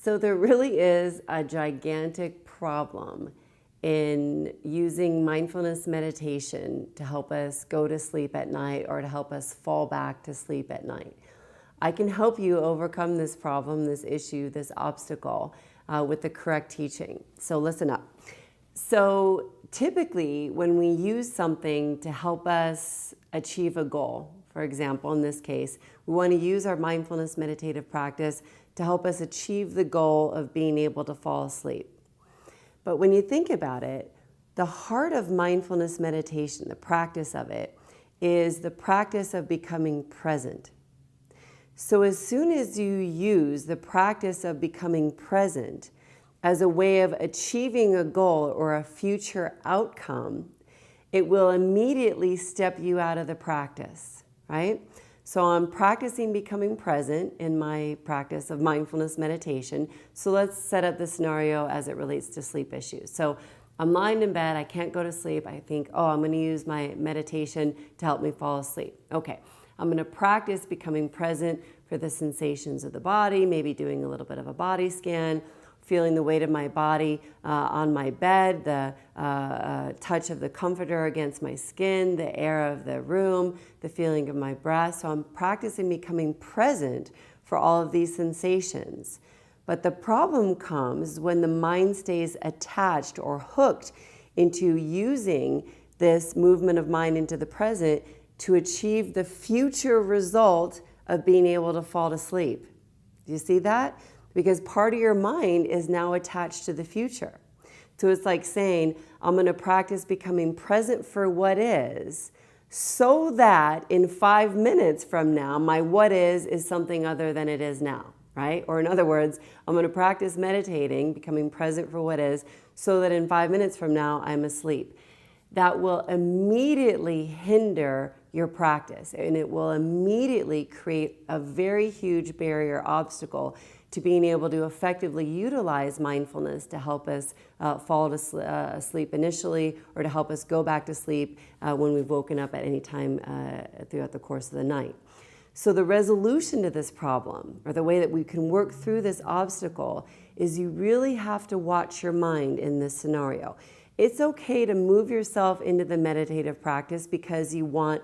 So there really is a gigantic problem in using mindfulness meditation to help us go to sleep at night or to help us fall back to sleep at night. I can help you overcome this problem, this issue, this obstacle with the correct teaching. So listen up. So typically when we use something to help us achieve a goal, for example, in this case, we want to use our mindfulness meditative practice to help us achieve the goal of being able to fall asleep. But when you think about it, the heart of mindfulness meditation, the practice of it, is the practice of becoming present. So as soon as you use the practice of becoming present as a way of achieving a goal or a future outcome, it will immediately step you out of the practice, right? So I'm practicing becoming present in my practice of mindfulness meditation. So let's set up the scenario as it relates to sleep issues. So I'm lying in bed, I can't go to sleep. I think, oh, I'm going to use my meditation to help me fall asleep. Okay, I'm going to practice becoming present for the sensations of the body, maybe doing a little bit of a body scan, feeling the weight of my body on my bed, the touch of the comforter against my skin, the air of the room, the feeling of my breath. So I'm practicing becoming present for all of these sensations. But the problem comes when the mind stays attached or hooked into using this movement of mind into the present to achieve the future result of being able to fall to sleep. Do you see that? Because part of your mind is now attached to the future. So it's like saying, I'm going to practice becoming present for what is, so that in 5 minutes from now, my what is something other than it is now, right? Or in other words, I'm going to practice meditating, becoming present for what is, so that in 5 minutes from now, I'm asleep. That will immediately hinder your practice, and it will immediately create a very huge barrier, obstacle to being able to effectively utilize mindfulness to help us fall to sleep initially, or to help us go back to sleep when we've woken up at any time throughout the course of the night. So the resolution to this problem, or the way that we can work through this obstacle, is you really have to watch your mind in this scenario. It's okay to move yourself into the meditative practice because you want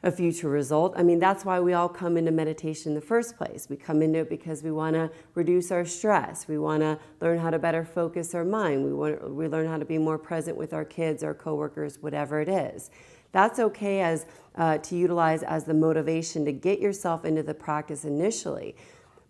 a future result. I mean, that's why we all come into meditation in the first place. We come into it because we want to reduce our stress. We want to learn how to better focus our mind. We learn how to be more present with our kids, our coworkers, whatever it is. That's okay as to utilize as the motivation to get yourself into the practice initially.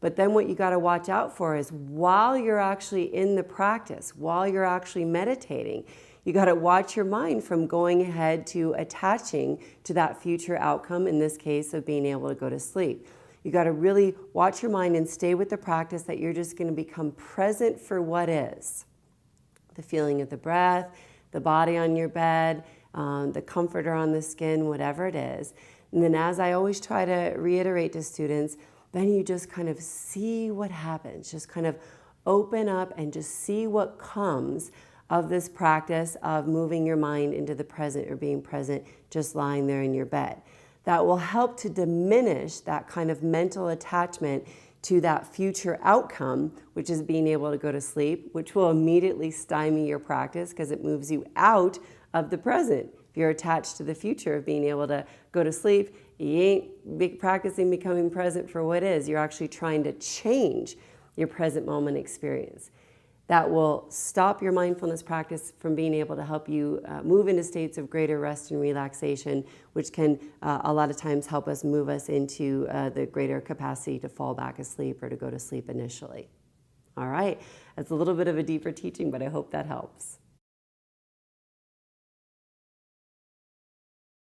But then what you got to watch out for is while you're actually in the practice, while you're actually meditating, you got to watch your mind from going ahead to attaching to that future outcome, in this case of being able to go to sleep. You got to really watch your mind and stay with the practice that you're just going to become present for what is. The feeling of the breath, the body on your bed, the comforter on the skin, whatever it is. And then, as I always try to reiterate to students, then you just kind of see what happens. Just kind of open up and just see what comes of this practice of moving your mind into the present, or being present just lying there in your bed. That will help to diminish that kind of mental attachment to that future outcome, which is being able to go to sleep, which will immediately stymie your practice because it moves you out of the present. If you're attached to the future of being able to go to sleep, you ain't practicing becoming present for what is. You're actually trying to change your present moment experience. That will stop your mindfulness practice from being able to help you move into states of greater rest and relaxation, which can a lot of times help us move us into the greater capacity to fall back asleep or to go to sleep initially. All right, that's a little bit of a deeper teaching, but I hope that helps.